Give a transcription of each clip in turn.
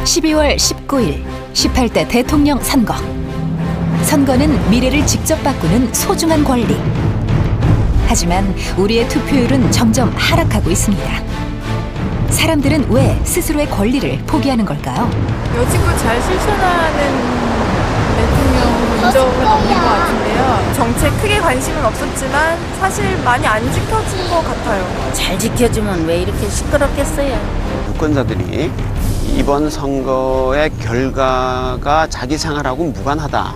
(12월 19일) 18대 대통령 선거. 선거는 미래를 직접 바꾸는 소중한 권리. 하지만 우리의 투표율은 점점 하락하고 있습니다. 사람들은 왜 스스로의 권리를 포기하는 걸까요? 여지껏 잘 실천하는 대통령 본 적은 없는 것 같은데요. 정책 크게 관심은 없었지만 사실 많이 안 지켜진 것 같아요. 잘 지켜주면 왜 이렇게 시끄럽겠어요? 유권자들이 이번 선거의 결과가 자기 생활하고 무관하다,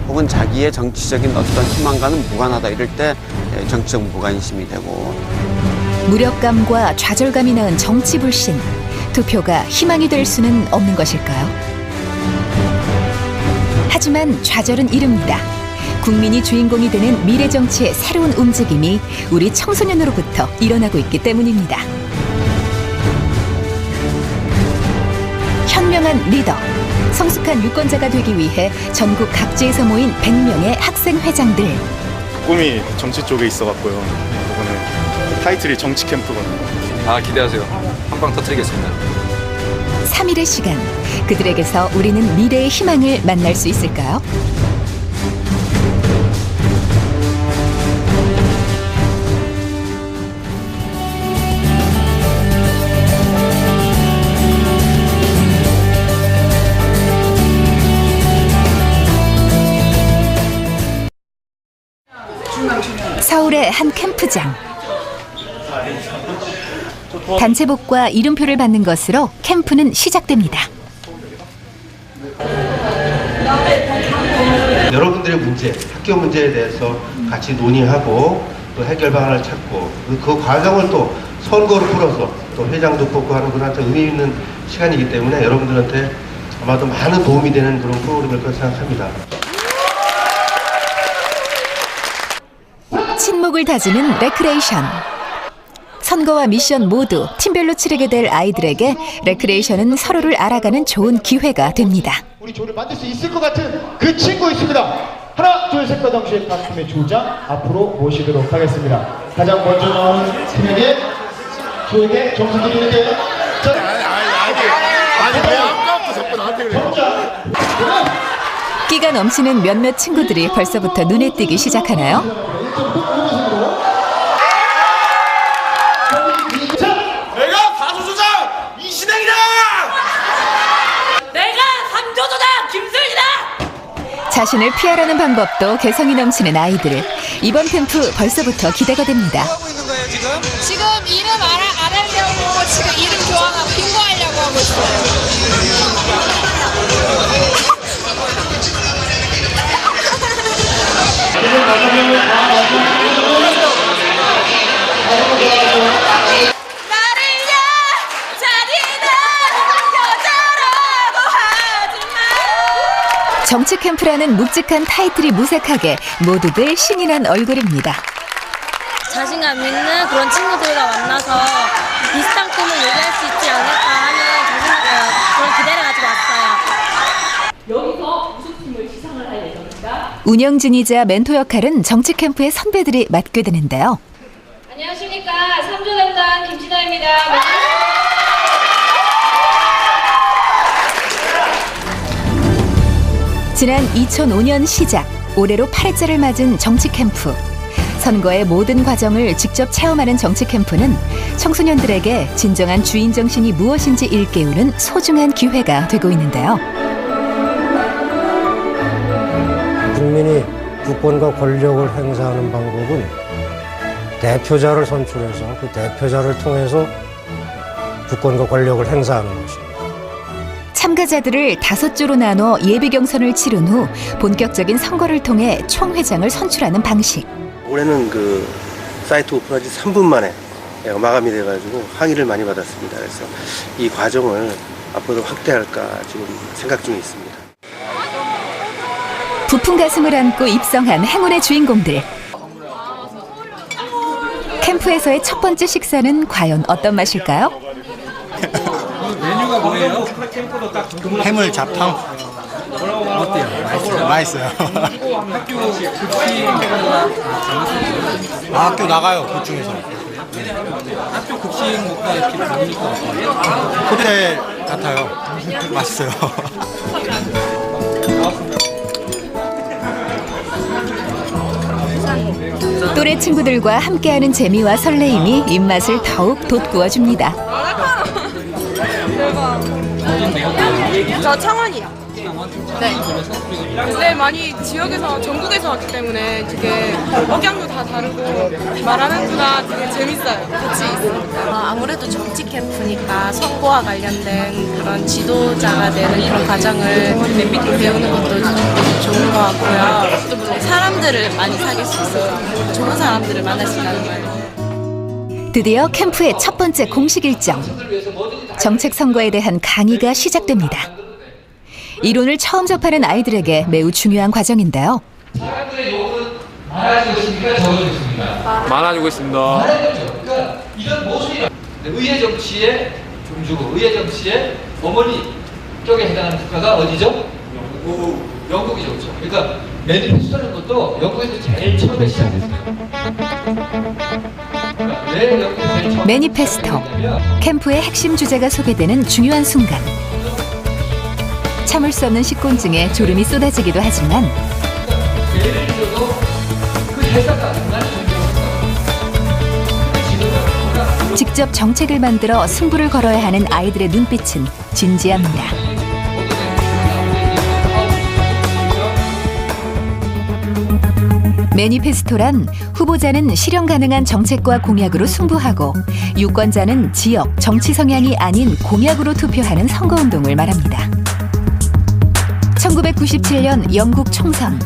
혹은 자기의 정치적인 어떤 희망과는 무관하다, 이럴 때 정치적 무관심이 되고, 무력감과 좌절감이 낳은 정치 불신. 투표가 희망이 될 수는 없는 것일까요? 하지만 좌절은 이릅니다. 국민이 주인공이 되는 미래 정치의 새로운 움직임이 우리 청소년으로부터 일어나고 있기 때문입니다. 현명한 리더, 성숙한 유권자가 되기 위해 전국 각지에서 모인 100명의 학생회장들. 꿈이 정치 쪽에 있어갖고요. 이번에 타이틀이 정치 캠프거든요. 기대하세요. 한 방 터뜨리겠습니다. 3일의 시간, 그들에게서 우리는 미래의 희망을 만날 수 있을까요? 서울의 한 캠프장. 단체복과 이름표를 받는 것으로 캠프는 시작됩니다. 여러분들의 문제, 학교 문제에 대해서 같이 논의하고 또 해결 방안을 찾고 그 과정을 또 선거로 풀어서 또 회장도 뽑고 하는 그런 의미 있는 시간이기 때문에 여러분들한테 아마도 많은 도움이 되는 그런 프로그램일 거라 생각합니다. 친목을 다지는 레크레이션. 선거와 미션 모두 팀별로 치르게 될 아이들에게 레크레이션은 서로를 알아가는 좋은 기회가 됩니다. 우리 조를 만들 수 있을 것 같은 그 친구 있습니다. 하나, 둘, 셋과 동시에 각 팀의 조장 앞으로 모시도록 하겠습니다. 가장 먼저 나온 팀에게 조에게 점수 드리는데 끼가 넘치는 몇몇 친구들이 벌써부터 눈에 띄기 시작하나요? 내가 가수조장 이신행이다! 내가 삼조조장 김슬이다! 자신을 피하라는 방법도 개성이 넘치는 아이들. 이번 캠프 벌써부터 기대가 됩니다. 지금 이름 안 하려고 지금 이름 교환하고 빙고하려고 하고 있어요. 정치 캠프라는 묵직한 타이틀이 무색하게 모두들 신이 난 얼굴입니다. 자신감 있는 그런 친구들과 만나서 비슷한 꿈을 얘기할 수 있지 않을까 하는 그런 기대를 가지고 왔어요. 여기서 우수팀을 시상을 할 예정입니다. 운영진이자 멘토 역할은 정치 캠프의 선배들이 맡게 되는데요. 안녕하십니까. 3조 담당 김진아입니다. 지난 2005년 시작, 올해로 8회째를 맞은 정치 캠프. 선거의 모든 과정을 직접 체험하는 정치 캠프는 청소년들에게 진정한 주인 정신이 무엇인지 일깨우는 소중한 기회가 되고 있는데요. 국민이 주권과 권력을 행사하는 방법은 대표자를 선출해서 그 대표자를 통해서 주권과 권력을 행사하는 것입니다. 참가자들을 5조로 나눠 예비 경선을 치른 후 본격적인 선거를 통해 총회장을 선출하는 방식. 올해는 그 사이트 오픈한 지 3분 만에 마감이 돼가지고 항의를 많이 받았습니다. 그래서 이 과정을 앞으로 확대할까 지금 생각 중에 있습니다. 부푼 가슴을 안고 입성한 행운의 주인공들. 캠프에서의 첫 번째 식사는 과연 어떤 맛일까요? 메뉴가 뭐예요? 해물 잡탕. 어때요? 맛있어요? 맛있어요. 학교 급식 학교 나가요, 그 중에서. 학교 급식 먹다 이렇게 다니니까 어때요? 호텔 같아요. 맛있어요. 또래 친구들과 함께하는 재미와 설레임이 입맛을 더욱 돋구어줍니다. 저 창원이요. 네. 네, 많이 지역에서 전국에서 왔기 때문에 되게 억양도 다 다르고 말하는구나 되게 재밌어요. 같이 있으니까. 아무래도 정치 캠프니까 선거와 관련된 그런 지도자가 되는 그런 과정을 배우는 것도 좋은 것 같고요. 또 사람들을 많이 사귈 수 있어서 좋은 사람들을 만날 수 있다는 거예요. 드디어 캠프의 첫 번째 공식 일정. 정책 선거에 대한 강의가 시작됩니다. 이론을 처음 접하는 아이들에게 매우 중요한 과정인데요. 사람들의 요구는 많아지고 있습니까? 적어지고 있습니까? 많아지고 있습니다. 그러니까 이런 모순이야. 의회 정치의 중주국, 의회 정치의 어머니 쪽에 해당하는 국가가 어디죠? 영국이죠, 그렇죠? 그러니까 매니페스토라는 것도 영국에서 제일 처음에 시작했어요. 왜 영국에서 제일 처음에 매니페스토. 캠프의 핵심 주제가 소개되는 중요한 순간. 참을 수 없는 식곤증에 졸음이 쏟아지기도 하지만 예를 들어도 그 해석가 정말 직접 정책을 만들어 승부를 걸어야 하는 아이들의 눈빛은 진지합니다. 매니페스토란 후보자는 실현 가능한 정책과 공약으로 승부하고 유권자는 지역, 정치 성향이 아닌 공약으로 투표하는 선거운동을 말합니다. 1997년 영국 총선,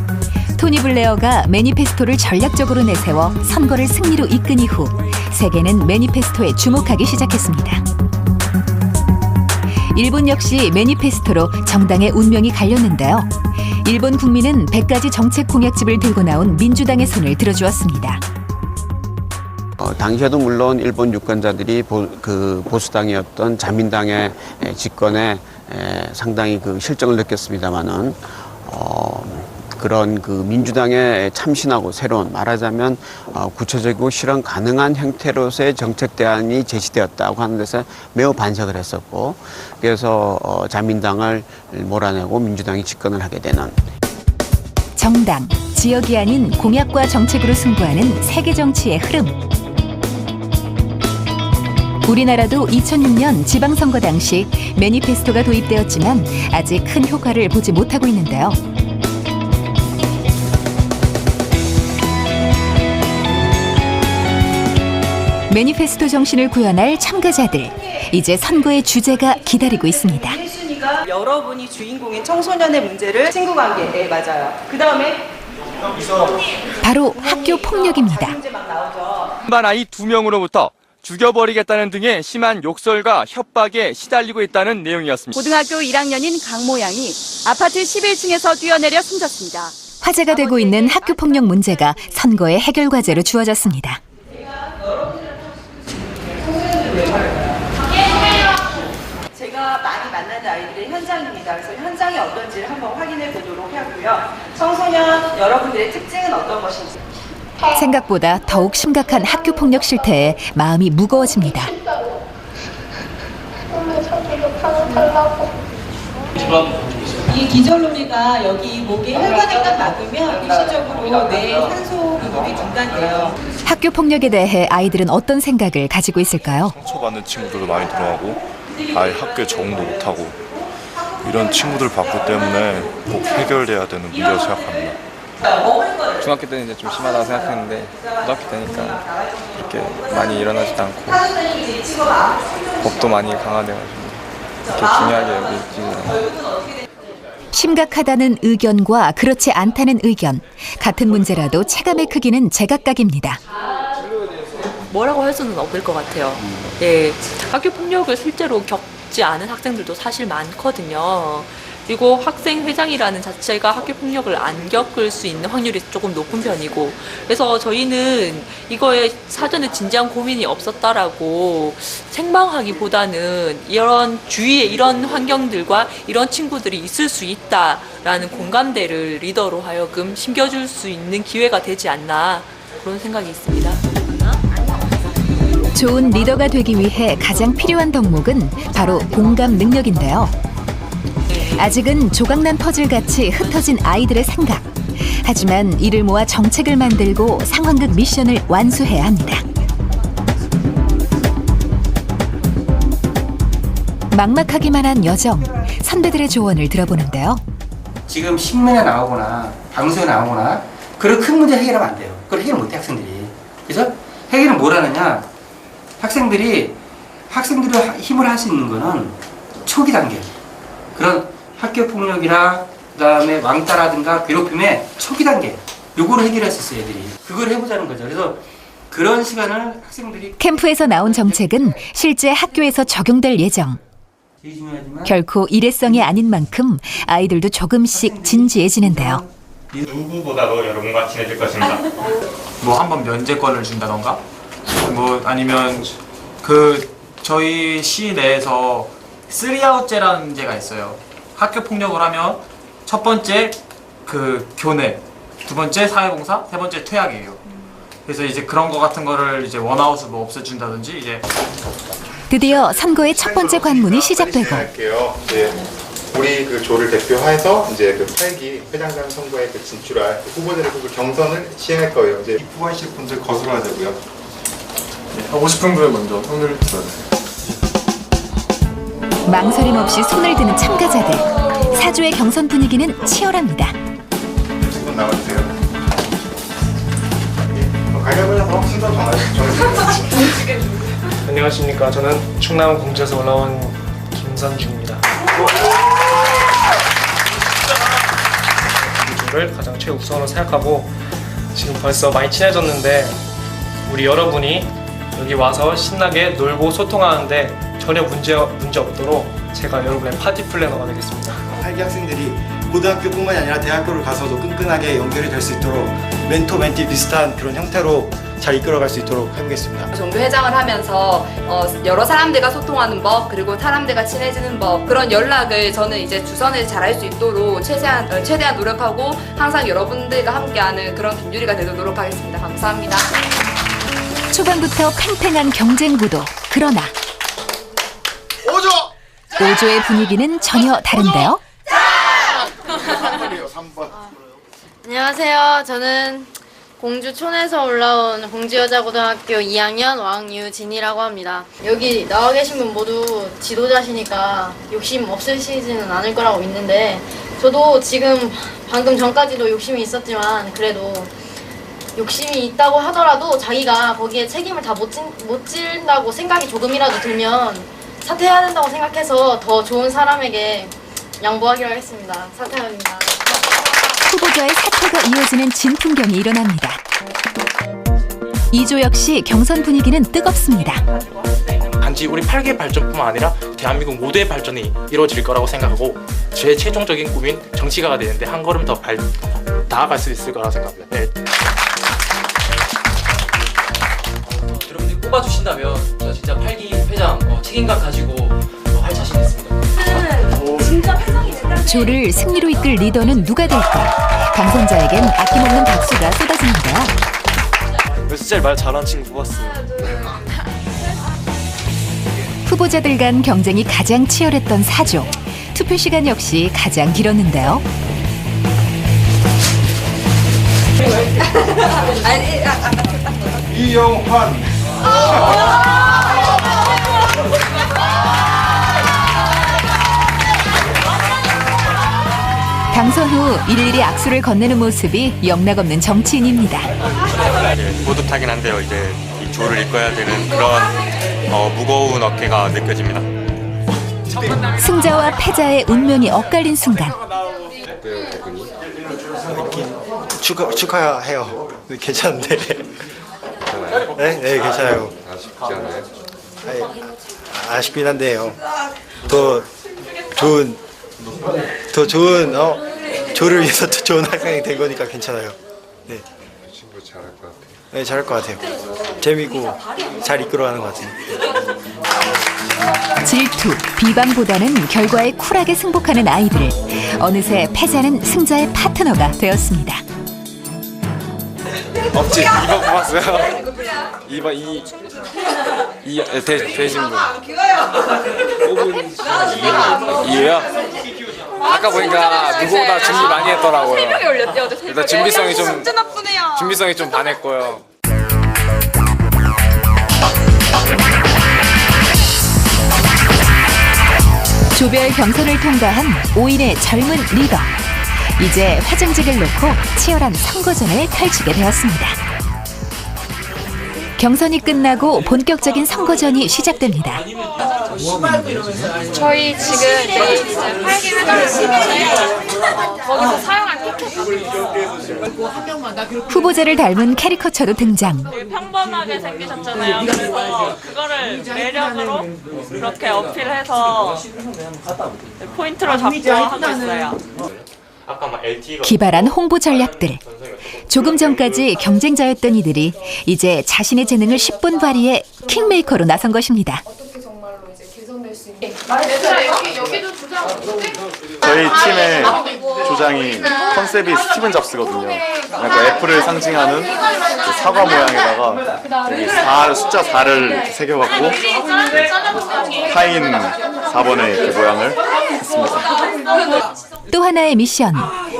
토니 블레어가 매니페스토를 전략적으로 내세워 선거를 승리로 이끈 이후 세계는 매니페스토에 주목하기 시작했습니다. 일본 역시 매니페스토로 정당의 운명이 갈렸는데요. 일본 국민은 100가지 정책 공약집을 들고 나온 민주당의 손을 들어주었습니다. 당시에도 물론 일본 유권자들이 보수당이었던 자민당의 집권에 상당히 그 실정을 느꼈습니다만은 그런 그 민주당의 참신하고 새로운 말하자면 구체적이고 실현 가능한 형태로서의 정책 대안이 제시되었다고 하는 데서 매우 반색을 했었고 그래서 자민당을 몰아내고 민주당이 집권을 하게 되는 정당, 지역이 아닌 공약과 정책으로 승부하는 세계 정치의 흐름. 우리나라도 2006년 지방선거 당시 매니페스토가 도입되었지만 아직 큰 효과를 보지 못하고 있는데요. 매니페스토 정신을 구현할 참가자들, 이제 선거의 주제가 기다리고 있습니다. 1순위가 여러분이 주인공인 청소년의 문제를 친구 관계에 맞아요. 그 다음에 바로 학교 폭력입니다. 반 아이 2명으로부터 죽여버리겠다는 등의 심한 욕설과 협박에 시달리고 있다는 내용이었습니다. 고등학교 1학년인 강모 양이 아파트 11층에서 뛰어내려 숨졌습니다. 화제가 되고 있는 학교 폭력 문제가 선거의 해결 과제로 주어졌습니다. 제가 많이 만나는 아이들의 현장입니다. 그래서 현장이 어떤지를 한번 확인해 보도록 하고요. 청소년 여러분들의 특징은 어떤 것인지. 생각보다 더욱 심각한 학교 폭력 실태에 마음이 무거워집니다. 이 기절놀이가 여기 목에 혈관에 딱 막으면 일시적으로 뇌 산소 공급이 중단돼요. 학교 폭력에 대해 아이들은 어떤 생각을 가지고 있을까요? 상처받는 친구들도 많이 들어가고 아예 학교에 적응도 못하고 이런 친구들 봤기 때문에 꼭 해결돼야 되는 문제라고 생각합니다. 중학교 때는 이제 좀 심하다고 생각했는데 고등학교 때니까 그렇게 많이 일어나지도 않고 법도 많이 강화돼가지고 그렇게 중요하게 여기지 않아요. 심각하다는 의견과 그렇지 않다는 의견, 같은 문제라도 체감의 크기는 제각각입니다. 뭐라고 할 수는 없을 것 같아요. 예, 학교 폭력을 실제로 겪지 않은 학생들도 사실 많거든요. 그리고 학생회장이라는 자체가 학교 폭력을 안 겪을 수 있는 확률이 조금 높은 편이고, 그래서 저희는 이거에 사전에 진지한 고민이 없었다라고 생방하기보다는 이런 주위에 이런 환경들과 이런 친구들이 있을 수 있다라는 공감대를 리더로 하여금 심겨줄 수 있는 기회가 되지 않나, 그런 생각이 있습니다. 좋은 리더가 되기 위해 가장 필요한 덕목은 바로 공감 능력인데요. 아직은 조각난 퍼즐같이 흩어진 아이들의 생각. 하지만 이를 모아 정책을 만들고 상황극 미션을 완수해야 합니다. 막막하기만 한 여정, 선배들의 조언을 들어보는데요. 지금 신문에 나오거나 방송에 나오거나 그런 큰 문제 해결하면 안 돼요. 그걸 해결 못해 학생들이. 그래서 해결을 뭘 하느냐, 학생들이 힘을 할 수 있는 거는 초기 단계, 그런 학교 폭력이나 그다음에 왕따라든가 괴롭힘의 초기 단계, 요거를 해결할 수 있어요. 애들이 그걸 해보자는 거죠. 그래서 그런 시간을 학생들이 캠프에서 나온 정책은 실제 학교에서 적용될 예정. 결코 일회성이 아닌 만큼 아이들도 조금씩 진지해지는데요. 누구보다도 여러분과 친해질 것입니다. 뭐 한번 면제권을 준다던가, 뭐 아니면 저희 시 내에서 3아웃제라는 제가 있어요. 학교 폭력을 하면 첫 번째 교내, 두 번째 사회봉사, 세 번째 퇴학이에요. 그래서 이제 그런 거 같은 거를 이제 원아웃으로 없애준다든지 이제. 드디어 선거의 첫 번째 관문이 시작되고. 우리 조를 대표해서 이제 8기 회장단 선거에 진출할 후보들의 경선을 시행할 거예요. 이제 입후하실 분들 거슬러야 되고요. 하고 싶은 분을 먼저 손을 들어주세요. 망설임 없이 손을 드는 참가자들. 사주의 경선 분위기는 치열합니다. 두 분 나와주세요. 가위바위보에서 순서 정해주세요. 안녕하십니까. 저는 충남 공주에서 올라온 김선중입니다. 를 가장 최우선으로 생각하고 지금 벌써 많이 친해졌는데, 우리 여러분이 여기 와서 신나게 놀고 소통하는데 전혀 문제 없도록 제가 여러분의 파티 플래너가 되겠습니다. 8기 학생들이 고등학교뿐만이 아니라 대학교를 가서도 끈끈하게 연결이 될 수 있도록 멘토 멘티 비슷한 그런 형태로 잘 이끌어갈 수 있도록 해보겠습니다. 종교회장을 하면서 여러 사람들과 소통하는 법, 그리고 사람들과 친해지는 법, 그런 연락을 저는 이제 주선을 잘할 수 있도록 최대한 노력하고 항상 여러분들과 함께하는 그런 김유리가 되도록 노력하겠습니다. 감사합니다. 초반부터 팽팽한 경쟁 구도. 그러나 오조의 분위기는 전혀 다른데요. 3번. 안녕하세요. 저는 공주촌에서 올라온 공주여자고등학교 2학년 왕유진이라고 합니다. 여기 나와 계신 분 모두 지도자시니까 욕심 없으시지는 않을 거라고 믿는데, 저도 지금 방금 전까지도 욕심이 있었지만 그래도 욕심이 있다고 하더라도 자기가 거기에 책임을 다 못 진다고 생각이 조금이라도 들면 사퇴해야 된다고 생각해서 더 좋은 사람에게 양보하기로 하겠습니다. 사퇴합니다. 후보자의 사퇴가 이어지는 진풍경이 일어납니다. 이조 역시 경선 분위기는 뜨겁습니다. 단지 우리 8개의 발전뿐만 아니라 대한민국 모두의 발전이 이루어질 거라고 생각하고, 제 최종적인 꿈인 정치가가 되는데 한 걸음 더 나아갈 수 있을 거라고 생각합니다. 네. 여러분들이 뽑아주신다면 저 진짜 8기 회장 책임감 가지고 할 자신 있습니다. 조를 승리로 이끌 리더는 누가 될까? 당선자에겐 아낌없는 박수가 쏟아지는데요. 진짜 말 잘하는 친구 뽑았어요. 후보자들 간 경쟁이 가장 치열했던 4조. 투표 시간 역시 가장 길었는데요. 이영환. 당선 후 일일이 악수를 건네는 모습이 영락없는 정치인입니다. 뿌듯하긴 한데요. 이제 이 조를 이끌어야 되는 그런 무거운 어깨가 느껴집니다. 승자와 패자의 운명이 엇갈린 순간. 축하해요. 괜찮은데. 네, 괜찮아요. 아쉽지 않아요? 아쉽긴 한데요. 더 좋은 더 좋은 조를 위해서 더 좋은 학생이 된 거니까 괜찮아요. 네. 친구 잘할 것 같아요. 네, 잘할 것 같아요. 재미있고 잘 이끌어가는 것 같아요. 질투, 비방보다는 결과에 쿨하게 승복하는 아이들. 어느새 패자는 승자의 파트너가 되었습니다. 없지. 2번 뽑았어요. 2번 대신분. 이유요? 아까 보니까 누구보다 준비 많이 했더라고요. 새벽에 올렸대요. 어제 일단 새벽에. 준비성이 좀 반했고요. 조별 경선을 통과한 5인의 젊은 리더. 이제 화정직을 놓고 치열한 선거전을 펼치게 되었습니다. 경선이 끝나고 본격적인 선거전이 시작됩니다. 저희 지금 내일 이제 8개 회장을 쓰는데 거기서 사용할 티켓 후보자를 닮은 캐리커처도 등장. 되게 평범하게 생기셨잖아요. 그래서 그거를 매력으로 그렇게 어필해서 포인트로 잡고 하고 있어요. 기발한 홍보 전략들. 조금 전까지 경쟁자였던 이들이 이제 자신의 재능을 10분 발휘해 킹메이커로 나선 것입니다. 저희 팀의 조장이 컨셉이 스티븐 잡스거든요. 그러니까 애플을 상징하는 사과 모양에다가 여기 숫자 4를 이렇게 새겨갖고 타인 4번의 이렇게 모양을 했습니다. 또 하나의 미션.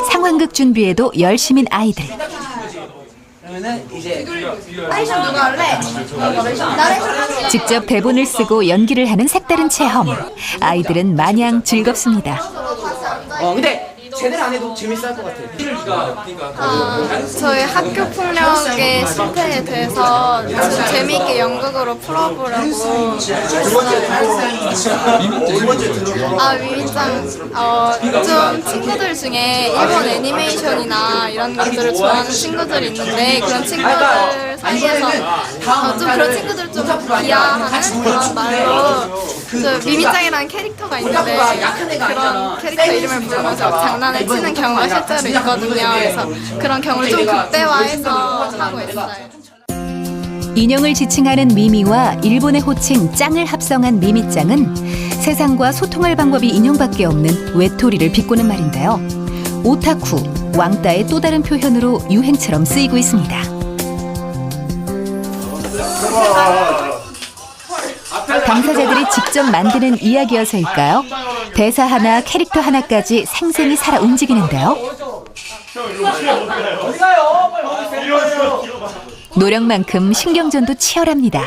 상황극 준비에도 열심인 아이들. 직접 대본을 쓰고 연기를 하는 색다른 체험. 아이들은 마냥 즐겁습니다. 근데 제대로 안 해도 재밌을 것 같아요. 저희 학교 폭력의 실태에 대해서 좀 재미있게 연극으로 풀어보려고. 미미짱. 좀 친구들 중에 일본 애니메이션이나 이런 것들을 좋아하는 친구들이 있는데 그런 친구들 사이에서 좀 그런 친구들 좀 비하하는 그런 말로 미미짱이라는 캐릭터가 있는데 그런 캐릭터 이름을 부르면서 장난을 치는 경우가 실제로 있거든요. 그래서 그런 경우를 좀 극대화해서 하고 있어요. 인형을 지칭하는 미미와 일본의 호칭 짱을 합성한 미미짱은 세상과 소통할 방법이 인형밖에 없는 외톨이를 비꼬는 말인데요. 오타쿠, 왕따의 또 다른 표현으로 유행처럼 쓰이고 있습니다. 당사자들이 직접 만드는 이야기여서일까요? 대사 하나, 캐릭터 하나까지 생생히 살아 움직이는데요. 노력만큼 신경전도 치열합니다.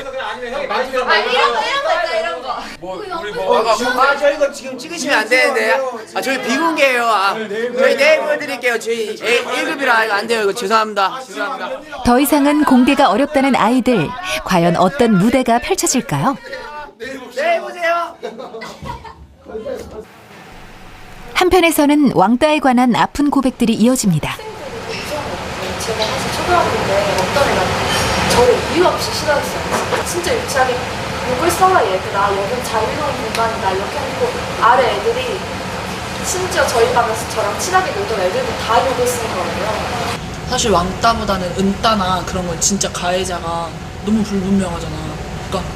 저 이거 지금 찍으시면 안 되는데. 저희 비공개예요. 저희 내일 보여드릴게요. 저희 1급이라 이거 안 돼요. 이거 죄송합니다. 더 이상은 공개가 어렵다는 아이들. 과연 어떤 무대가 펼쳐질까요? 내일 보세요. 한편에서는 왕따에 관한 아픈 고백들이 이어집니다. 제가 사실 초등학교인데 어떤 애가 저를 이유 없이 싫어했어요. 진짜 유치하게 욕을 써라 얘들아. 여긴 자유로운 공간이다. 이렇게 하고 아래 애들이 심지어 저희 반에서 저랑 친하게 놀던 애들도 다 욕을 쓴 거예요. 사실 왕따보다는 은따나 그런 건 진짜 가해자가 너무 불분명하잖아. 그러니까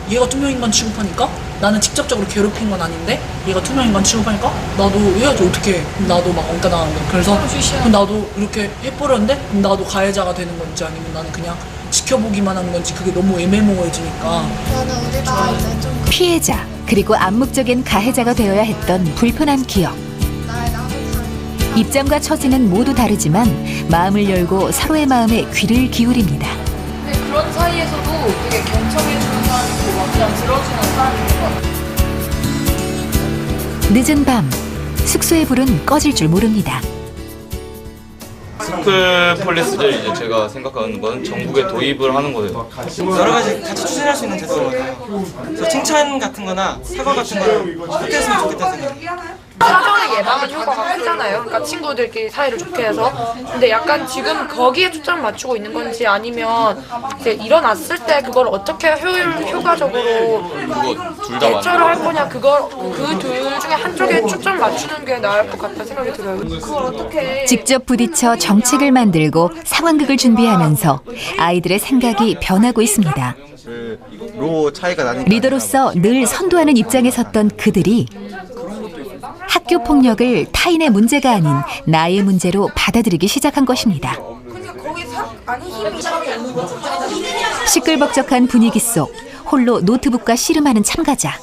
얘가 투명인간 취급하니까 나는 직접적으로 괴롭힌 건 아닌데 얘가 투명인간 취급하니까 나도 얘한테 어떻게 해? 나도 막 왕따 나가는 거야. 그래서 나도 이렇게 해버렸는데 나도 가해자가 되는 건지 아니면 나는 그냥 지켜보기만 하는 건지 그게 너무 애매모호해지니까. 피해자 그리고 암묵적인 가해자가 되어야 했던 불편한 기억. 입장과 처지는 모두 다르지만 마음을 열고 서로의 마음에 귀를 기울입니다. 근데 그런 사이에서도 되게 경청해주는 사람이 있고 막 그냥 들어주는 사람이 있는 것 같아요. 늦은 밤 숙소의 불은 꺼질 줄 모릅니다. 스쿨 폴리스를 이제 제가 생각하는 건 전국에 도입을 하는 거예요. 여러 가지 같이 추진할 수 있는 제도가 많아요. 그래서 칭찬 같은 거나 사과 같은 거를 그렇게 했으면 좋겠다는 생각. 사전에 예방은 효과가 크잖아요. 그러니까 친구들끼리 사이를 좋게 해서. 근데 약간 지금 거기에 초점을 맞추고 있는 건지 아니면 이제 일어났을 때 그걸 어떻게 효과적으로 대처를 할 거냐 그 둘 중에 한쪽에 초점을 맞추는 게 나을 것 같다는 생각이 들어요. 그걸 어떻게 직접 부딪혀 정책을 만들고 상황극을 준비하면서 아이들의 생각이 변하고 있습니다. 로 차이가 나니까 리더로서 늘 선도하는 입장에 섰던 그들이 학교 폭력을 타인의 문제가 아닌 나의 문제로 받아들이기 시작한 것입니다. 시끌벅적한 분위기 속 홀로 노트북과 씨름하는 참가자.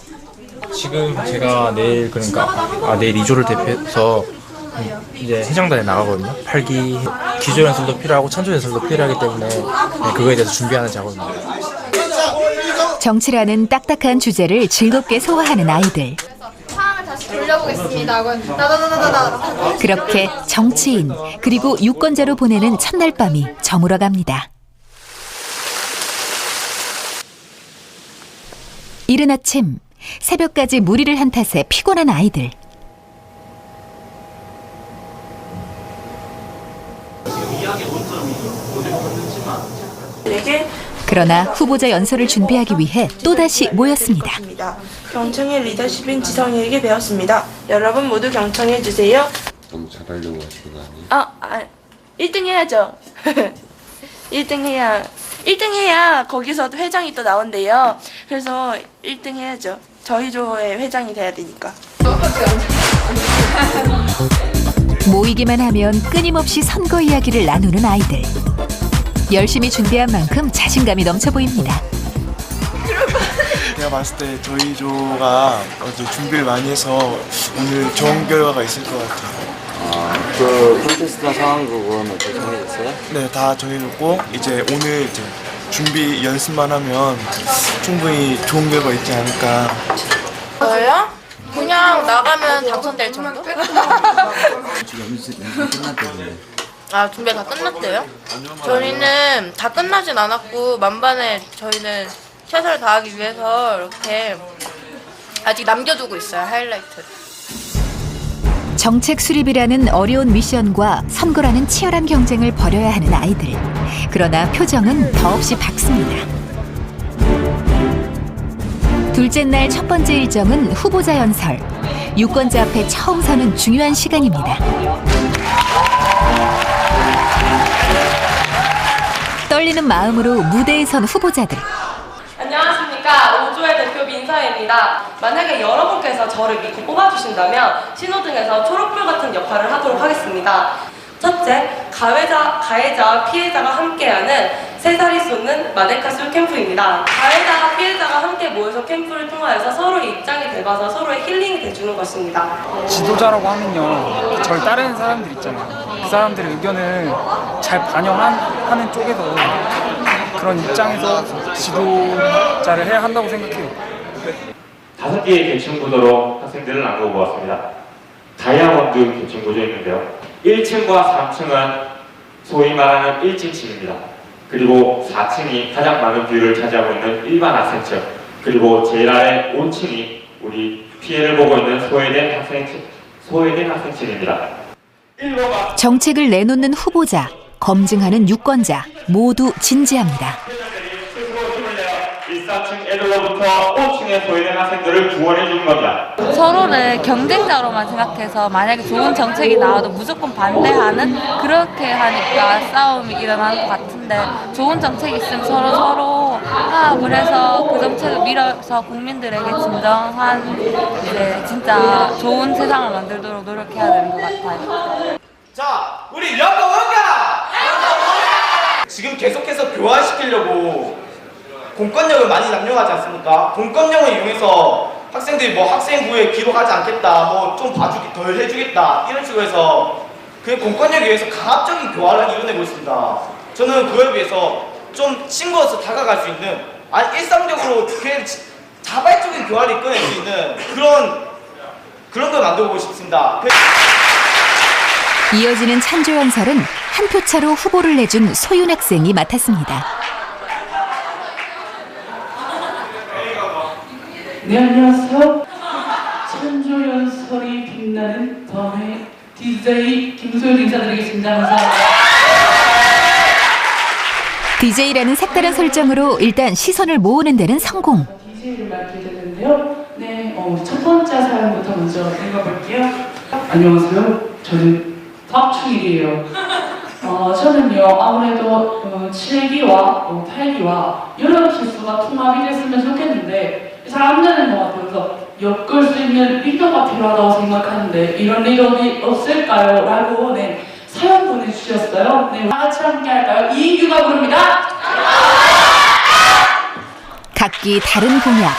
지금 제가 내일 내일 2조를 대표해서 이제 해장단에 나가거든요. 8기 기조 연설도 필요하고 찬조 연설도 필요하기 때문에 그거에 대해서 준비하는 작업입니다. 정치라는 딱딱한 주제를 즐겁게 소화하는 아이들. 상황을 다시 돌려보겠습니다. 나나나나나. 그렇게 정치인 그리고 유권자로 보내는 첫날 밤이 저물어갑니다. 이른 아침 새벽까지 무리를 한 탓에 피곤한 아이들. 그러나 후보자 연설을 준비하기 위해 또다시 모였습니다. 경청의 리더십인 지성이에게 배웠습니다. 여러분 모두 경청해 주세요. 너무 잘하려고 하시는 거 아니에요? 1등 해야죠. 1등 해야 거기서도 회장이 또 나온대요. 그래서 1등 해야죠. 저희 조의 회장이 돼야 되니까. 모이기만 하면 끊임없이 선거 이야기를 나누는 아이들. 열심히 준비한 만큼 자신감이 넘쳐 보입니다. 제가 봤을 때 저희 조가 어제 준비를 많이 해서 오늘 좋은 결과가 있을 것 같아요. 그 콘테스트나 상황극은 어떻게 정해졌어요? 네, 다 정해졌고 이제 오늘 이제 준비 연습만 하면 충분히 좋은 결과 있지 않을까. 저요? 그냥 나가면 당선될 정도? 준비가 다 끝났대요? 저희는 다 끝나진 않았고 만반에 저희는 최선을 다하기 위해서 이렇게 아직 남겨두고 있어요, 하이라이트. 정책 수립이라는 어려운 미션과 선거라는 치열한 경쟁을 벌여야 하는 아이들. 그러나 표정은 더없이 밝습니다. 둘째 날 첫 번째 일정은 후보자 연설. 유권자 앞에 처음 서는 중요한 시간입니다. 떨리는 마음으로 무대에 선 후보자들. 안녕하십니까. 5조의 대표 민서혜입니다. 만약에 여러분께서 저를 믿고 뽑아주신다면 신호등에서 초록불 같은 역할을 하도록 하겠습니다. 첫째, 가해자와 피해자가 함께하는 새살이 쏟는 마데카술 캠프입니다. 가해자와 피해자가 함께 모여서 캠프를 통하여서 서로의 입장이 돼봐서 서로의 힐링이 돼주는 것입니다. 지도자라고 하면요, 저를 따르는 사람들 있잖아요. 그 사람들의 의견을 잘 반영하는 쪽에서 그런 입장에서 지도자를 해야 한다고 생각해요. 5개의 계층 구도로 학생들을 나누어 보았습니다. 다이아몬드 계층 구조였는데요. 1층과 3층은 소위 말하는 일진층입니다. 그리고 4층이 가장 많은 비율을 차지하고 있는 일반 학생층, 그리고 제일 아래 5층이 우리 피해를 보고 있는 소외된 학생층입니다. 정책을 내놓는 후보자, 검증하는 유권자 모두 진지합니다. 1, 4층 애들로부터 5층에 소외된 학생들을 구원해 주는 겁니다. 서로를 경쟁자로만 생각해서 만약에 좋은 정책이 나와도 무조건 반대하는, 그렇게 하니까 싸움이 일어나는 것 같은데, 좋은 정책이 있으면 서로 화합을 해서 그 정책을 밀어서 국민들에게 진정한 이제 진짜 좋은 세상을 만들도록 노력해야 되는 것 같아요. 자, 우리 연구원가! 지금 계속해서 교화시키려고 공권력을 많이 남용하지 않습니까? 공권력을 이용해서 학생들이 뭐 학생부에 기록하지 않겠다, 좀 봐주기 덜 해주겠다, 이런 식으로 해서 그 공권력에 의해서 강압적인 교화를 이뤄내고 있습니다. 저는 그에 비해서 좀 싱거워서 다가갈 수 있는, 일상적으로 그냥 자발적인 교화를 이끌어낼 수 있는 그런 걸 만들고 싶습니다. 이어지는 찬조 연설은 한 표 차로 후보를 내준 소윤 학생이 맡았습니다. 네, 안녕하세요. 찬조 연설이 빛나는 DJ 김소율 인사드리겠습니다. 감사합니다. DJ라는 색다른 설정으로 일단 시선을 모으는 데는 성공. DJ를 맡게 됐는데요. 네, 첫 번째 사연부터 먼저 읽어볼게요. 안녕하세요. 저는 박충일이에요. 저는요, 아무래도 7기와 8기와 여러 기수가 통합이 됐으면 좋겠는데 잘 안 되는 것 같아요. 그래서 엮을 수 있는 리더가 필요하다고 생각하는데 이런 리더가 없을까요? 라고 네, 사연 보내주셨어요. 네, 다 같이 함께 할까요? 이인규가 부릅니다. 각기 다른 공약.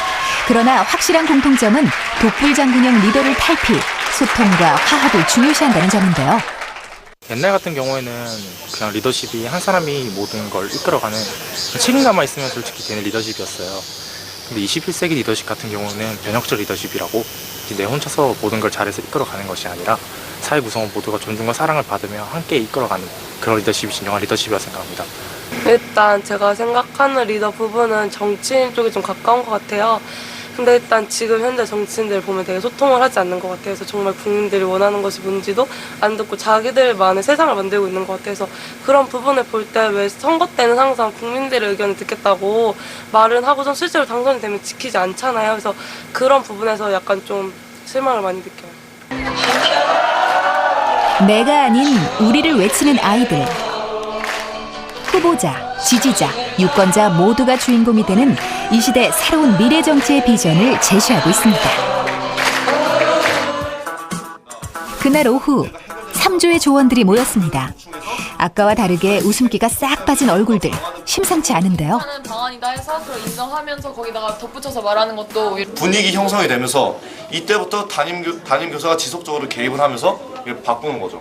그러나 확실한 공통점은 독불장군형 리더를 탈피, 소통과 화합을 중요시한다는 점인데요. 옛날 같은 경우에는 그냥 리더십이 한 사람이 모든 걸 이끌어가는 책임감만 있으면 솔직히 되는 리더십이었어요. 근데 21세기 리더십 같은 경우는 변혁적 리더십이라고 내 혼자서 모든 걸 잘해서 이끌어가는 것이 아니라 사회 구성원 모두가 존중과 사랑을 받으며 함께 이끌어가는 그런 리더십이 진정한 리더십이라고 생각합니다. 일단 제가 생각하는 리더 부분은 정치인 쪽이 좀 가까운 것 같아요. 근데 일단 지금 현재 정치인들 보면 되게 소통을 하지 않는 것 같아요. 그래서 정말 국민들이 원하는 것이 뭔지도 안 듣고 자기들만의 세상을 만들고 있는 것 같아서 그런 부분을 볼 때 왜 선거 때는 항상 국민들의 의견을 듣겠다고 말은 하고선 실제로 당선이 되면 지키지 않잖아요. 그래서 그런 부분에서 약간 좀 실망을 많이 느껴요. 내가 아닌 우리를 외치는 아이들. 후보자, 지지자, 유권자 모두가 주인공이 되는 이 시대 새로운 미래 정치의 비전을 제시하고 있습니다. 그날 오후 3조의 조원들이 모였습니다. 아까와 다르게 웃음기가 싹 빠진 얼굴들, 심상치 않은데요. 하는 방안이다 해서 그걸 인정하면서 거기다가 덧붙여서 말하는 것도 분위기 형성이 되면서 이때부터 담임 교사가 지속적으로 개입을 하면서 이걸 바꾸는 거죠.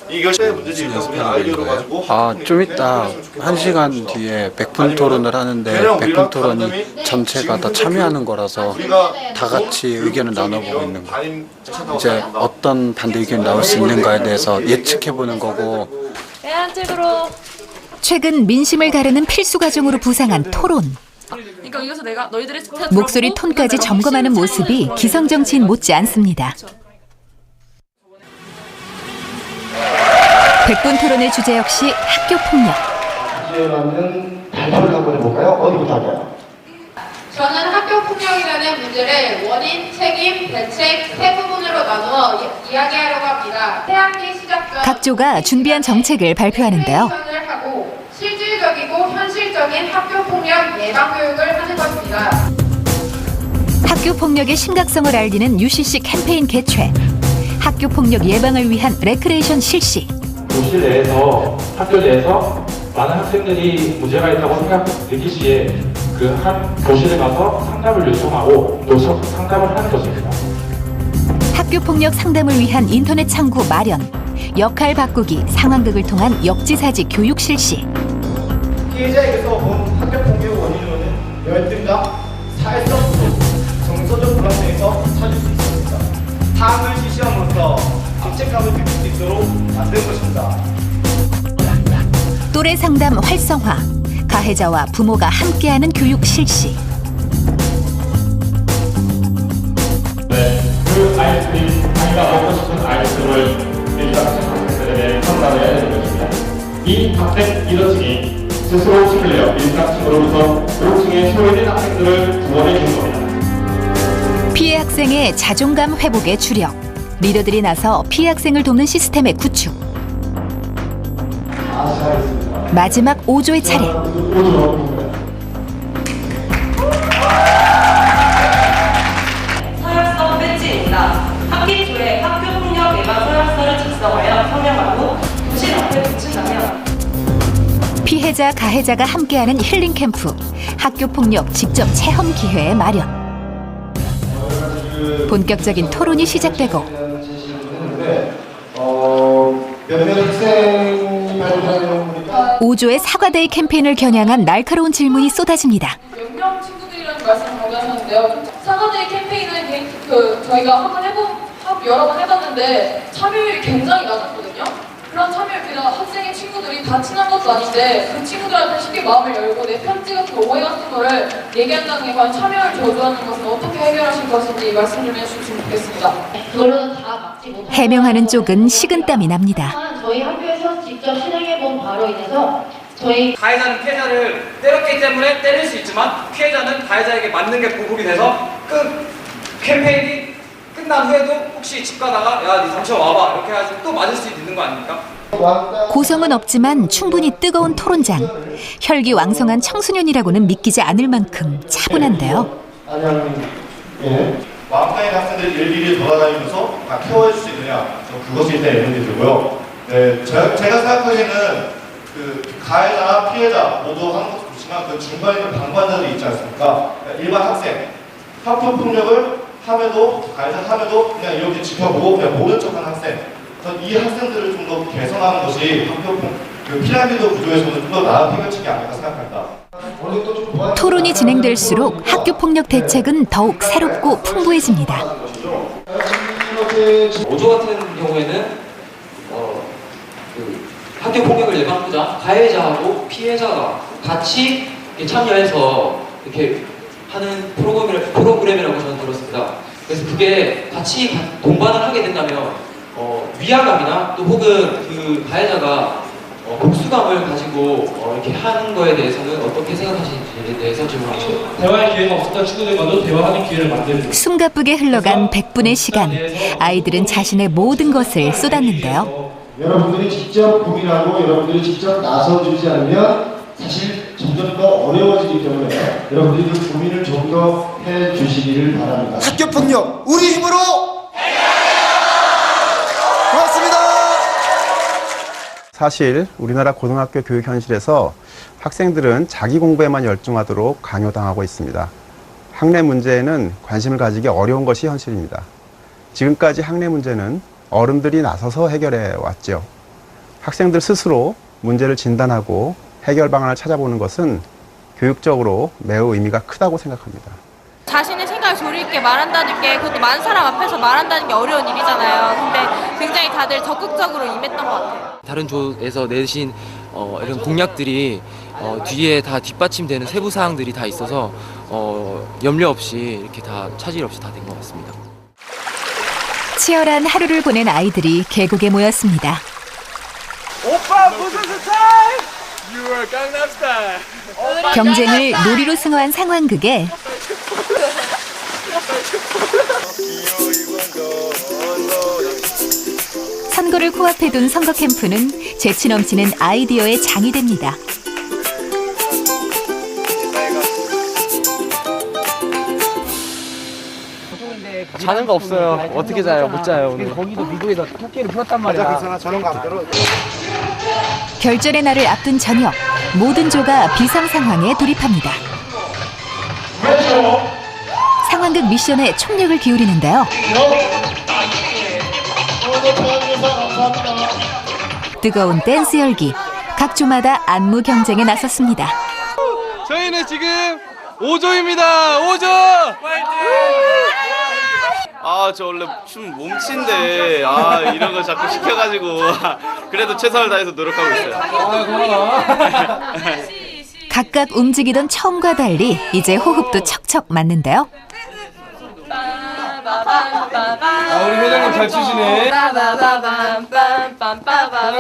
이것이 문제지. 우리 아이디어를 가지고 좀 이따 1시간 뒤에 백분 토론을 하는데 백분 토론이 전체가 다 참여하는 거라서 다 같이 의견을 나눠보고 있는 거예요. 이제 어떤 반대 의견이 나올 수 있는가에 대해서 예측해보는 거고. 대안책으로 최근 민심을 가르는 필수 과정으로 부상한 토론. 그러니까 여기서 내가 너희들의 목소리 톤까지 점검하는 모습이 기성정치인 못지 않습니다. 백분 토론의 주제 역시 학교 폭력. 이에 맞는 발표를 한번 해볼까요? 어디부터 할까요? 저는 학교 폭력이라는 문제를 원인, 책임, 대책 세 부분으로 나누어 이야기하려고 합니다. 새학기 시작 전 각 조가 준비한 정책을 발표하는데요. 를 하고 실질적이고 현실적인 학교 폭력 예방 교육을 하는 것입니다. 학교 폭력의 심각성을 알리는 UCC 캠페인 개최. 학교 폭력 예방을 위한 레크레이션 실시. 교실 내에서 학교 내에서 많은 학생들이 문제가 있다고 느낄 시에 그 한 교실에 가서 상담을 요청하고 또 상담을 하는 것입니다. 학교 폭력 상담을 위한 인터넷 창구 마련. 역할 바꾸기 상황극을 통한 역지사지 교육 실시. 피해자에게서 본 학교 폭력 원인으로는 열등감, 사회성 부족, 정서적 불안정에서 찾을 수 있습니다. 사항을 실시함으로써 죄책감을 느낄 수 있도록 만든 것입니다. 또래 상담 활성화. 가해자와 부모가 함께하는 교육 실시. 네, 그 아이스크림, 자기가 먹고 싶은 아이스크림을 일단 학생들에게 상담을 해야 되는 것입니다. 이 학생 리더층이 스스로 힘을 내어 일상층으로부터 고층의 소외된 학생들을 구원해 준 겁니다. 피해 학생의 자존감 회복에 주력. 리더들이 나서 피해 학생을 돕는 시스템의 구축. 마지막 5조의 차례. 서약서 배지입니다. 학기 초에 학교 폭력 예방 서약서를 작성하여 서명한 후 교실 앞에 붙인다면 피해자, 가해자가 함께하는 힐링 캠프. 학교 폭력 직접 체험 기회 마련. 본격적인 토론이 시작되고 몇몇 학생이 발표하는 5조의 사과데이 캠페인을 겨냥한 날카로운 질문이 쏟아집니다. 몇 명 친구들이라는 말씀을 많이 하셨는데요. 사과데이 캠페인은 저희가 한번 여러 번 해봤는데 참여율이 굉장히 낮았거든요. 그런 참여를 학생의 친구들이 다 친한 것도 아닌데 그 친구들한테 쉽게 마음을 열고 내 편지 같은 거, 오해 같은 거를 얘기한다는 게 과연 참여를 저주하는 것은 어떻게 해결하실 것인지 말씀 좀 해주시면 좋겠습니다. 그거는 다 막지 못하고 해명하는 쪽은 식은땀이 납니다. 저희 학교에서 직접 실행해본 바로 인해서 저희 가해자는 피해자를 때렸기 때문에 때릴 수 있지만 피해자는 가해자에게 맞는 게 보복이 돼서 캠페인이 끝난 후에도 혹시 집 가다가 야, 니 잠시 와봐 이렇게 해가지고 또 맞을 수 있는 거 아닙니까? 고성은 없지만 충분히 뜨거운 토론장. 혈기왕성한 청소년이라고는 믿기지 않을 만큼 차분한데요. 왕따인 학생들이 일일이 돌아다니면서 다 케어해 줄 수 있느냐, 그것이 일단 의문이 들고요. 네, 제가 생각하기에는 그 가해자나 피해자 모두 하는 것도 좋지만 그 중간에 있는 방관자들이 있지 않습니까? 일반 학생, 학교 폭력을 함에도 가해자 함에도 그냥 이렇게 지켜보고 그냥 모른 척하는 학생. 이 학생들을 좀 더 개선하는 것이 학교 그 피라미드 구조에서는 좀 더 나은 해결책이 아닐까 생각합니다. 토론이 진행될수록 학교 폭력 대책은 더욱 새롭고 풍부해집니다. 오조 같은 경우에는 학교 폭력을 예방하고자 가해자하고 피해자가 같이 참여해서 이렇게 하는 프로그램이라고 저는 들었습니다. 그래서 그게 같이 동반을 하게 된다면 위화감이나 또 혹은 그 가해자가 복수감을 가지고 이렇게 하는 거에 대해서는 어떻게 생각하시는지에 대해서 질문하시죠. 대화의 기회가 없었던 친구들과도 대화하는 기회를 만들고 숨가쁘게 흘러간 100분의 시간. 아이들은 자신의 모든 것을 쏟았는데요. 여러분들이 직접 고민하고 여러분들이 직접 나서주지 않으면 사실 점점 더 어려워지기 때문에 여러분들이 그 고민을 좀 더 해주시기를 바랍니다. 학교 폭력 우리 힘으로 고맙습니다. 사실 우리나라 고등학교 교육 현실에서 학생들은 자기 공부에만 열중하도록 강요당하고 있습니다. 학내 문제에는 관심을 가지기 어려운 것이 현실입니다. 지금까지 학내 문제는 어른들이 나서서 해결해 왔죠. 학생들 스스로 문제를 진단하고 해결 방안을 찾아보는 것은 교육적으로 매우 의미가 크다고 생각합니다. 자신의 생각을 조리 있게 말한다는 게 그것도 많은 사람 앞에서 말한다는 게 어려운 일이잖아요. 근데 굉장히 다들 적극적으로 임했던 것 같아요. 다른 조에서 내신 이런 공약들이 뒤에 다 뒷받침되는 세부 사항들이 다 있어서 염려 없이 이렇게 다 차질 없이 다 된 것 같습니다. 치열한 하루를 보낸 아이들이 계곡에 모였습니다. 오빠 무슨 스타일? You are Gangnam Style. 경쟁을 놀이로 승화한 상황극에 선거를 코앞에 둔 선거 캠프는 재치 넘치는 아이디어의 장이 됩니다. 자는 거 없어요. 어떻게 자요? 못 자요 오늘. 거기도 미국에서 토끼를 풀었단 말이야. 저런 거 안 들어. 결전의 날을 앞둔 저녁, 모든 조가 비상 상황에 돌입합니다. 상황극 미션에 총력을 기울이는데요. 뜨거운 댄스 열기, 각 조마다 안무 경쟁에 나섰습니다. 저희는 지금 5조입니다. 5조! 아, 저 원래 춤 몸치인데 이런 거 자꾸 시켜가지고 그래도 최선을 다해서 노력하고 있어요. 각각 움직이던 처음과 달리 이제 호흡도 척척 맞는데요. 우리 회장님 잘 추시네. 회장님 빡빡하지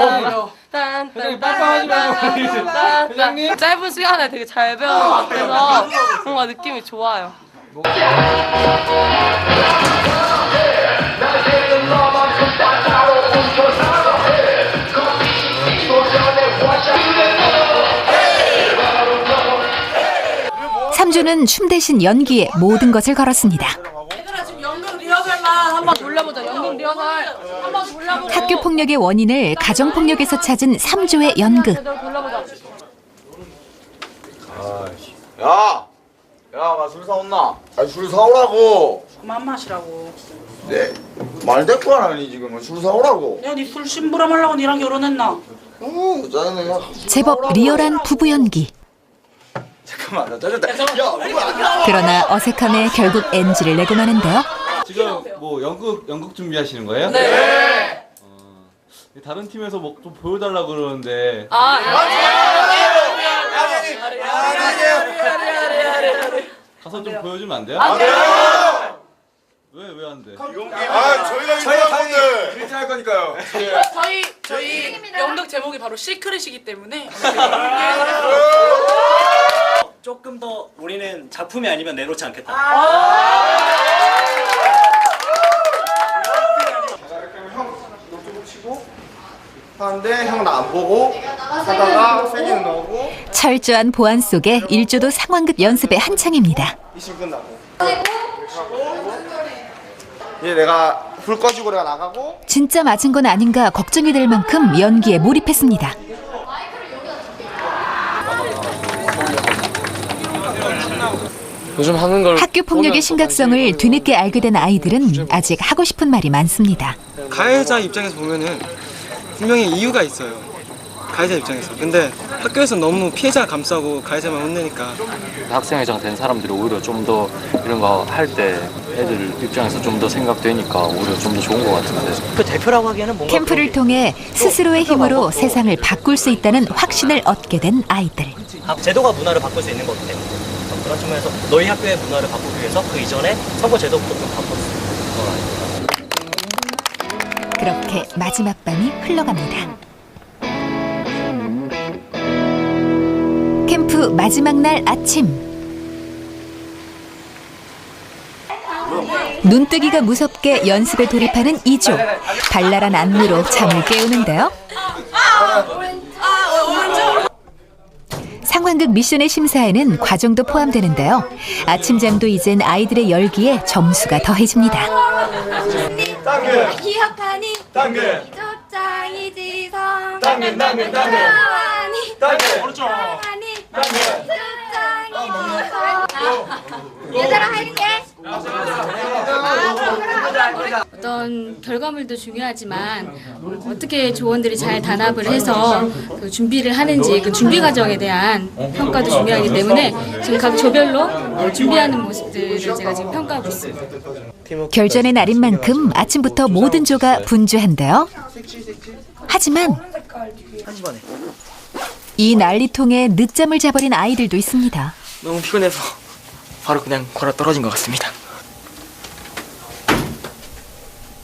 말고. 회장님. 짧은 시간에 되게 잘 배운 것 같아서 뭔가 느낌이 좋아요. 삼조는 춤 대신 연기에 모든 것을 걸었습니다. 얘들아 지금 연극 리허설만 한번 돌려보자. 연극 리허설 한번 돌려보고. 학교 폭력의 원인을 가정 폭력에서 찾은 3조의 연극. 야, 나 술 사온나? 아니 술 사오라고. 그만 마시라고. 네, 말 대꾸 안 하니 지금 술 사오라고. 야, 니 술 심부름하려고 니랑 결혼했나? 짜증나. 제법 리얼한 부부 연기. 잠깐만, 나 짜증나. 야, 그거 아니야. 그러나 어색함에 결국 NG를 내고 마는데요. 지금 뭐 연극 준비하시는 거예요? 네. 다른 팀에서 뭐 좀 보여달라 그러는데. 가서 좀 보여주면 안 돼요? 왜 안 돼? 저희가 그렇게 할 거니까요. 저희 연극 제목이 바로 시크릿이기 때문에 조금 더 우리는 작품이 아니면 내놓지 않겠다. 하는데 형 나 안 보고 하다가 세기는 넣고 철저한 보안 속에 일조도 상황극 연습에 한창입니다. 이심 끝나고 이제 내가 불 꺼지고 내가 나가고 진짜 맞은 건 아닌가 걱정이 될 만큼 연기에 몰입했습니다. 요즘 하는 걸 학교 폭력의 심각성을 뒤늦게 알게 된 아이들은 아직 하고 싶은 말이 많습니다. 가해자 입장에서 보면은 분명히 이유가 있어요. 가해자 입장에서. 근데 학교에서 너무 피해자 감싸고 가해자만 혼내니까. 학생회장 된 사람들이 오히려 좀 더 이런 거 할 때 애들 입장에서 좀 더 생각되니까 오히려 좀 더 좋은 것 같은데. 그 대표라고 하기에는 뭔가 캠프를 통해 스스로의 힘으로 세상을 바꿀 수 있다는 확신을 얻게 된 아이들. 제도가 문화를 바꿀 수 있는 거기 때문에 그런 측면에서 너희 학교의 문화를 바꾸기 위해서 그 이전에 선거 제도부터 좀 바꿨을 그렇게 마지막 밤이 흘러갑니다. 캠프 마지막 날 아침. 눈뜨기가 무섭게 연습에 돌입하는 2조. 발랄한 안무로 잠을 깨우는데요. 상황극 미션의 심사에는 과정도 포함되는데요. 아침잠도 잊은 아이들의 열기에 점수가 더해집니다. 기억하니 당근 이족장이 지성 당근 당근 오른쪽 얘들아 할게. 어떤 결과물도 중요하지만 어떻게 조원들이 잘 단합을 해서 그 준비를 하는지 그 준비 과정에 대한 평가도 중요하기 때문에 지금 각 조별로 준비하는 모습들을 제가 지금 평가하고 있습니다. 결전의 날인 만큼 아침부터 모든 조가 분주한데요. 하지만 이 난리통에 늦잠을 자버린 아이들도 있습니다. 너무 피곤해서 바로 그냥 걸어 떨어진 것 같습니다.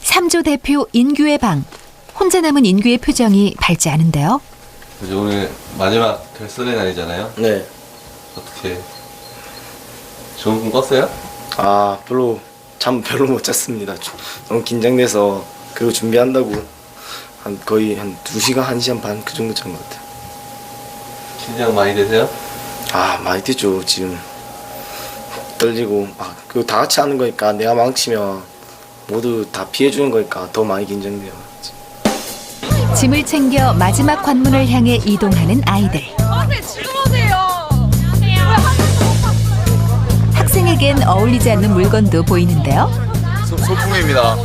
3조 대표 인규의 방. 혼자 남은 인규의 표정이 밝지 않은데요. 오늘 마지막 결선의 날이잖아요. 네. 어떻게 좋은 꿈 꿨어요? 아 잠 별로 못 잤습니다. 너무 긴장돼서 그거 준비한다고 거의 한 2시간, 1시간 반 그 정도 잔 것 같아요. 긴장 많이 되세요? 아 많이 됐죠. 지금 떨리고 그거 다 같이 하는 거니까 내가 망치면 모두 다 피해주는 거니까 더 많이 긴장돼요. 짐을 챙겨 마지막 관문을 향해 이동하는 아이들. 지금 오세요. 학생에겐 어울리지 않는 물건도 보이는데요. 소풍입니다.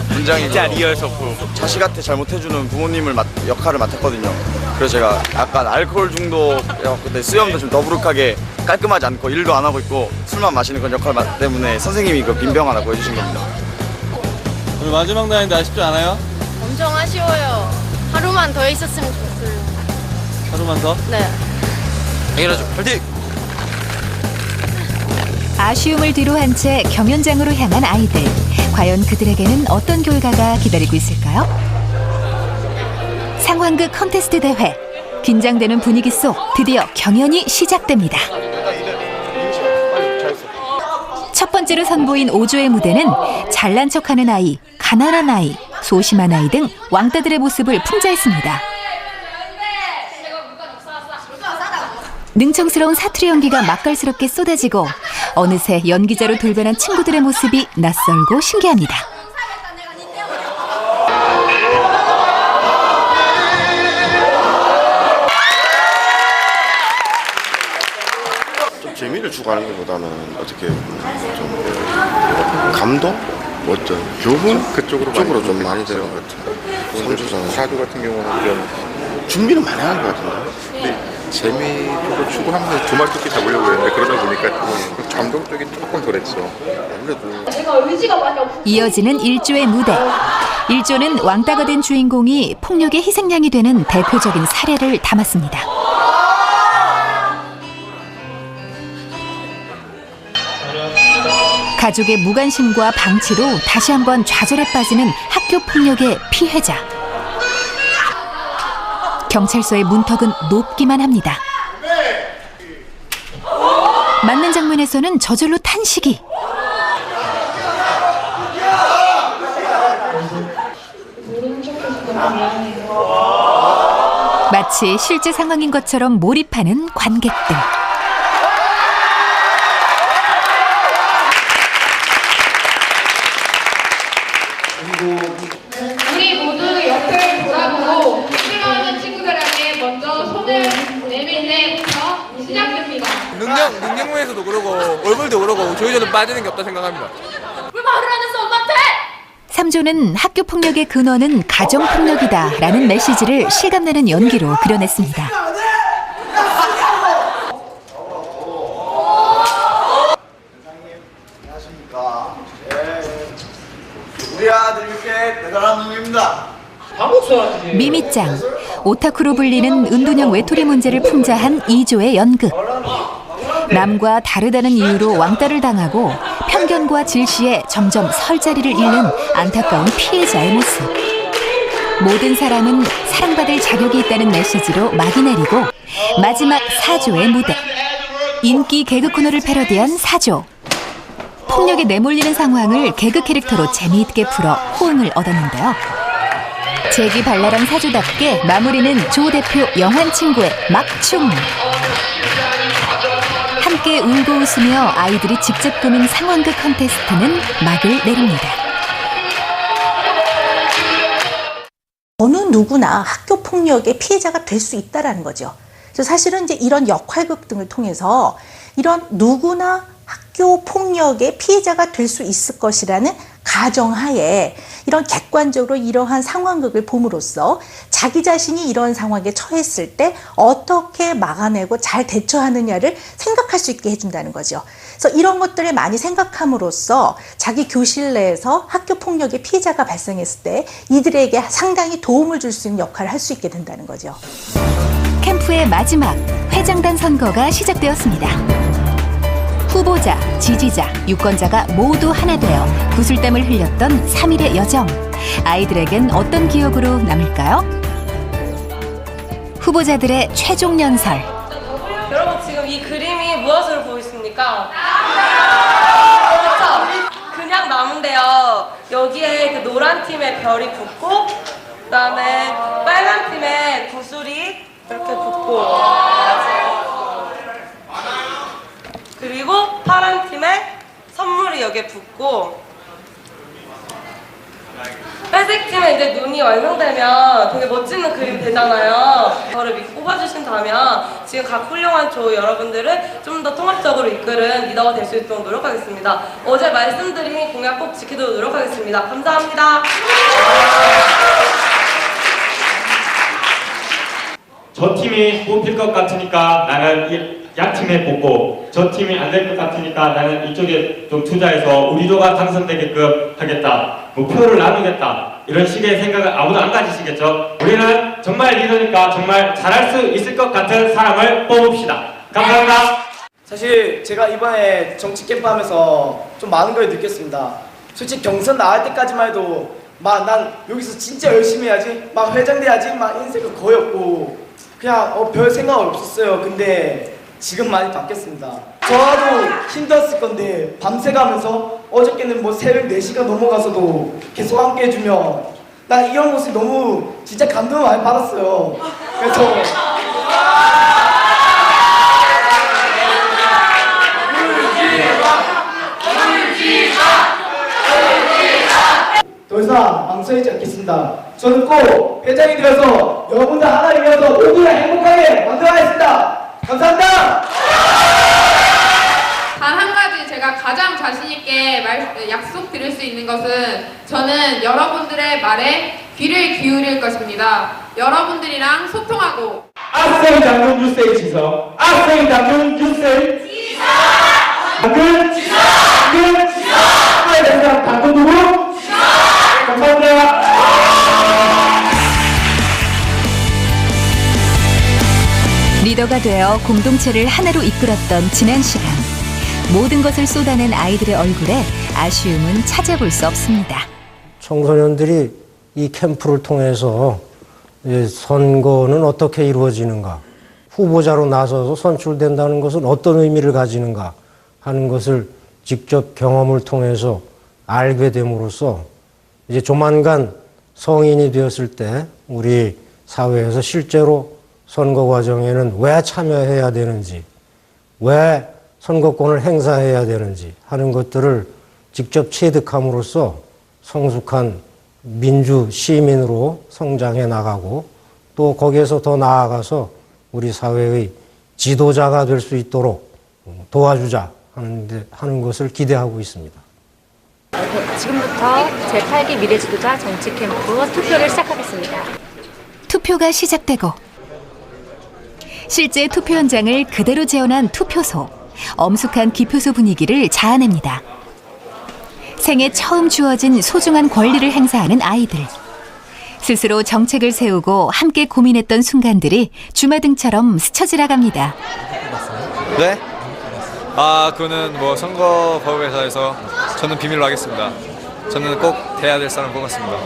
문장이 진짜 리얼 소풍. 자식한테 잘못해주는 부모님을 역할을 맡았거든요. 그래서 제가 약간 알코올 중독, 그때 수염도 좀 너부룩하게 깔끔하지 않고 일도 안 하고 있고 술만 마시는 그런 역할 때문에 선생님이 그 빈병 하나 구해주신 겁니다. 오늘 마지막 날인데 아쉽지 않아요? 엄청 아쉬워요. 하루만 더 있었으면 좋겠어요. 하루만 더? 네. 당연하죠. 파이팅! 아쉬움을 뒤로 한 채 경연장으로 향한 아이들. 과연 그들에게는 어떤 결과가 기다리고 있을까요? 상황극 컨테스트 대회. 긴장되는 분위기 속 드디어 경연이 시작됩니다. 첫 번째로 선보인 5조의 무대는 잘난 척하는 아이, 가난한 아이, 소심한 아이 등 왕따들의 모습을 풍자했습니다. 능청스러운 사투리 연기가 맛깔스럽게 쏟아지고 어느새 연기자로 돌변한 친구들의 모습이 낯설고 신기합니다. 좀 재미를 추구하는 것보다는 어떻게 좀 감동? 어떤 교훈? 그쪽으로 좀 많이 되는 것 같아요. 3주잖아요. 4주 같은 경우는 좀 준비는 많이 하는 것 같은데 재미도 추구하면서 두말투기 잡으려고 했는데 그러다 보니까 감동 쪽이 조금 덜했죠. 아무래도 이어지는 1조의 무대. 일조는 왕따가 된 주인공이 폭력의 희생양이 되는 대표적인 사례를 담았습니다. 가족의 무관심과 방치로 다시 한번 좌절에 빠지는 학교 폭력의 피해자. 경찰서의 문턱은 높기만 합니다. 맞는 장면에서는 저절로 탄식이. 마치 실제 상황인 것처럼 몰입하는 관객들. 우리 모두 옆을 돌아보고 싫어하는 친구들에게 먼저 손을 내밀내부터 시작됩니다. 능력면에서도 그러고 얼굴도 그러고 저희들은 빠지는 게 없다 생각합니다. 왜 말을 안 했어 엄마한테? 3조는 학교 폭력의 근원은 가정 폭력이다라는 메시지를 실감나는 연기로 그려냈습니다. 우리 아들 이렇게 대단한 놈입니다. 미미짱, 오타쿠로 불리는 은둔형 외톨이 문제를 풍자한 2조의 연극. 남과 다르다는 이유로 왕따를 당하고 편견과 질시에 점점 설 자리를 잃는 안타까운 피해자의 모습. 모든 사람은 사랑받을 자격이 있다는 메시지로 막이 내리고 마지막 4조의 무대. 인기 개그 코너를 패러디한 4조. 폭력에 내몰리는 상황을 개그 캐릭터로 재미있게 풀어 호응을 얻었는데요. 재기발랄한 4조답게 마무리는 조 대표 영환 친구의 막춤. 함께 울고 웃으며 아이들이 직접 꾸민 상황극 컨테스트는 막을 내립니다. 어느 누구나 학교 폭력의 피해자가 될 수 있다라는 거죠. 그래서 사실은 이제 이런 역할극 등을 통해서 이런 누구나 학교 폭력의 피해자가 될 수 있을 것이라는 가정하에 이런 객관적으로 이러한 상황극을 봄으로써 자기 자신이 이런 상황에 처했을 때 어떻게 막아내고 잘 대처하느냐를 생각할 수 있게 해준다는 거죠. 그래서 이런 것들을 많이 생각함으로써 자기 교실 내에서 학교 폭력의 피해자가 발생했을 때 이들에게 상당히 도움을 줄 수 있는 역할을 할 수 있게 된다는 거죠. 캠프의 마지막 회장단 선거가 시작되었습니다. 후보자, 지지자, 유권자가 모두 하나 되어 구슬땀을 흘렸던 3일의 여정. 아이들에겐 어떤 기억으로 남을까요? 후보자들의 최종 연설. 여러분 지금 이 그림이 무엇으로 보이십니까? 그렇죠? 그냥 나무인데요. 여기에 그 노란 팀의 별이 붙고 그다음에 빨간 팀의 구슬이 이렇게 붙고 그리고 파란 팀의 선물이 여기에 붙고 회색 팀의 이제 눈이 완성되면 되게 멋진 그림이 되잖아요. 저를 믿고 뽑아주신다면 지금 각 훌륭한 조 여러분들을 좀 더 통합적으로 이끄는 리더가 될 수 있도록 노력하겠습니다. 어제 말씀드린 공약 꼭 지키도록 노력하겠습니다. 감사합니다. 저 팀이 뽑힐 것 같으니까 나는 양 팀에 뽑고 저 팀이 안 될 것 같으니까 나는 이쪽에 좀 투자해서 우리 조가 당선되게끔 하겠다. 뭐 표를 나누겠다. 이런 식의 생각을 아무도 안 가지시겠죠. 우리는 정말 리더니까 정말 잘할 수 있을 것 같은 사람을 뽑읍시다. 감사합니다. 사실 제가 이번에 정치 캠프 하면서 좀 많은 걸 느꼈습니다. 솔직히 경선 나갈 때까지만 해도 막 난 여기서 진짜 열심히 해야지, 막 회장 돼야지, 막 인생은 거의 없고 그냥 별 생각 없었어요. 근데 지금 많이 바뀌었습니다. 저도 힘들었을 건데 밤새 가면서 어저께는 뭐 새벽 4시가 넘어가서도 계속 함께 해주면 난 이런 모습이 너무 진짜 감동을 많이 받았어요. 그래서 더 이상 망설이지 않겠습니다. 저는 꼭 회장이 되어서 여러분들 하나를 위해서 모두가 행복하게 만들어가겠습니다. 감사합니다. 단 한 가지 제가 가장 자신 있게 약속드릴 수 있는 것은 저는 여러분들의 말에 귀를 기울일 것입니다. 여러분들이랑 소통하고 아세이 당근 유세이 지성. 아세이 당근 유세이 지성. 당근 지성. 당근 지성. 당근 누구? 지성. 감사합니다. 하나가 되어 공동체를 하나로 이끌었던 지난 시간. 모든 것을 쏟아낸 아이들의 얼굴에 아쉬움은 찾아볼 수 없습니다. 청소년들이 이 캠프를 통해서 선거는 어떻게 이루어지는가, 후보자로 나서서 선출된다는 것은 어떤 의미를 가지는가 하는 것을 직접 경험을 통해서 알게 됨으로써 이제 조만간 성인이 되었을 때 우리 사회에서 실제로 선거 과정에는 왜 참여해야 되는지, 왜 선거권을 행사해야 되는지 하는 것들을 직접 체득함으로써 성숙한 민주 시민으로 성장해 나가고 또 거기에서 더 나아가서 우리 사회의 지도자가 될 수 있도록 도와주자 하는 것을 기대하고 있습니다. 지금부터 제8기 미래지도자 정치 캠프 투표를 시작하겠습니다. 투표가 시작되고 실제 투표 현장을 그대로 재현한 투표소. 엄숙한 기표소 분위기를 자아냅니다. 생애 처음 주어진 소중한 권리를 행사하는 아이들. 스스로 정책을 세우고 함께 고민했던 순간들이 주마등처럼 스쳐 지나갑니다. 네? 그거는 뭐 선거법에서 저는 비밀로 하겠습니다. 저는 꼭 돼야 될 사람 뽑았습니다.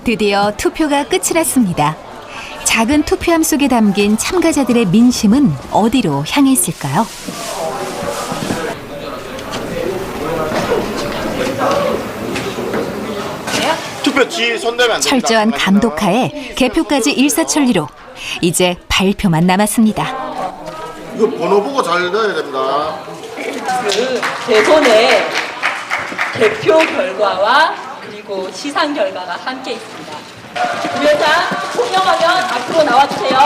드디어 투표가 끝이 났습니다. 작은 투표함 속에 담긴 참가자들의 민심은 어디로 향해 있을까요? 투표지 손대면 안 됩니다. 철저한 감독하에 개표까지 일사천리로 이제 발표만 남았습니다. 이거 번호 보고 잘 넣어야 됩니다. 그 대선의 개표 결과와 그리고 시상 결과가 함께 있습니다. 위원장 총명하면 앞으로 나와주세요.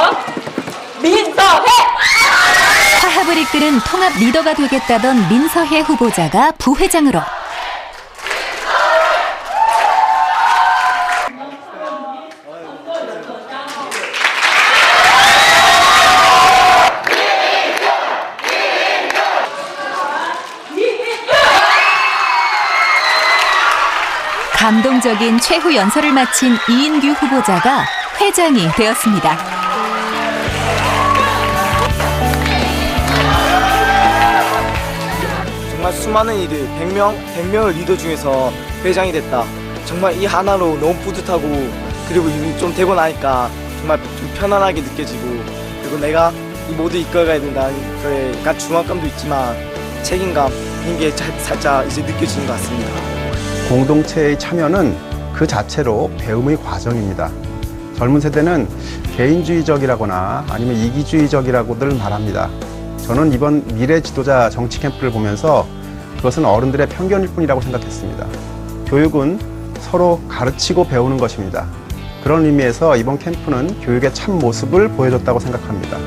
민서혜! 화합을 이끄는 통합 리더가 되겠다던 민서혜 후보자가 부회장으로. 감동적인 최후 연설을 마친 이인규 후보자가 회장이 되었습니다. 정말 수많은 이들 100명을 리더 중에서 회장이 됐다. 정말 이 하나로 너무 뿌듯하고 그리고 좀 되고 나니까 정말 좀 편안하게 느껴지고 그리고 내가 이 모두 이끌어가야 된다는 그런 약간 중압감도 있지만 책임감 이런 게 살짝 이제 느껴지는 것 같습니다. 공동체의 참여는 그 자체로 배움의 과정입니다. 젊은 세대는 개인주의적이라거나 아니면 이기주의적이라고들 말합니다. 저는 이번 미래 지도자 정치 캠프를 보면서 그것은 어른들의 편견일 뿐이라고 생각했습니다. 교육은 서로 가르치고 배우는 것입니다. 그런 의미에서 이번 캠프는 교육의 참 모습을 보여줬다고 생각합니다.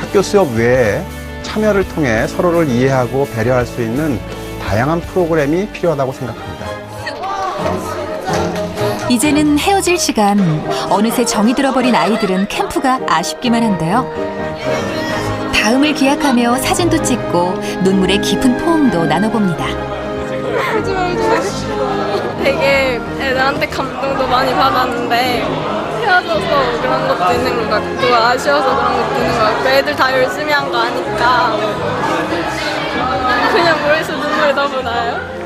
학교 수업 외에 참여를 통해 서로를 이해하고 배려할 수 있는 다양한 프로그램이 필요하다고 생각합니다. 이제는 헤어질 시간. 어느새 정이 들어버린 아이들은 캠프가 아쉽기만 한데요. 다음을 기약하며 사진도 찍고 눈물의 깊은 포옹도 나눠봅니다. 되게 애들한테 감동도 많이 받았는데 헤어져서 그런 것도 있는 것 같고 아쉬워서 그런 것도 있는 것 같고 애들 다 열심히 한 거 아니까 그냥 머릿속 눈물이 너무 나요.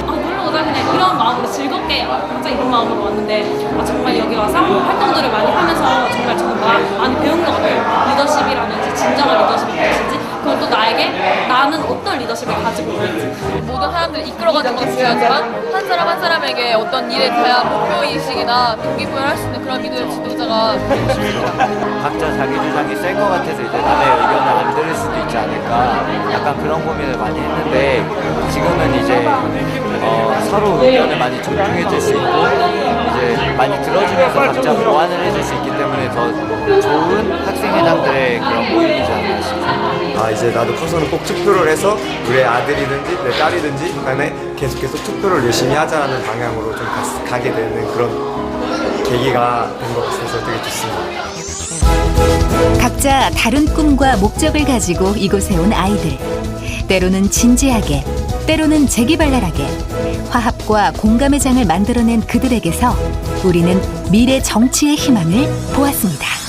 놀러 오자 그냥 이런 마음으로 즐겁게 항상 이런 마음으로 왔는데 정말 여기 와서 활동들을 많이 하면서 정말 저는 많이 배운 것 같아요. 리더십이라든지 진정한 리더십이 무엇인지 그걸 또 나는 어떤 리더십을 가지고 있는지 모든 사람들을 이끌어가는 건 중요하지만 한 사람 한 사람에게 어떤 일에 대한 목표의식이나 동기부여를 할 수 있는 그런 리더의 지도자가 되고 싶습니다. 각자 자기 주장이 센 것 같아서 이제 남의 의견을 안 들을 수도 있지 않을까 약간 그런 고민을 많이 했는데 지금은 이제 서로 의견을 많이 존중해 줄 수 있고 이제 많이 들어주면서 각자 보완을 해줄 수 있기 때문에 더 좋은 학생회장들의 그런 모임이지 않나 싶습니다. 이제 나도 커서는 꼭 투표를 해서 우리 아들이든지 내 딸이든지 간에 계속해서 투표를 열심히 하자는 방향으로 좀 가게 되는 그런 계기가 된 것 같아서 되게 좋습니다. 각자 다른 꿈과 목적을 가지고 이곳에 온 아이들. 때로는 진지하게, 때로는 재기발랄하게 화합과 공감의 장을 만들어낸 그들에게서 우리는 미래 정치의 희망을 보았습니다.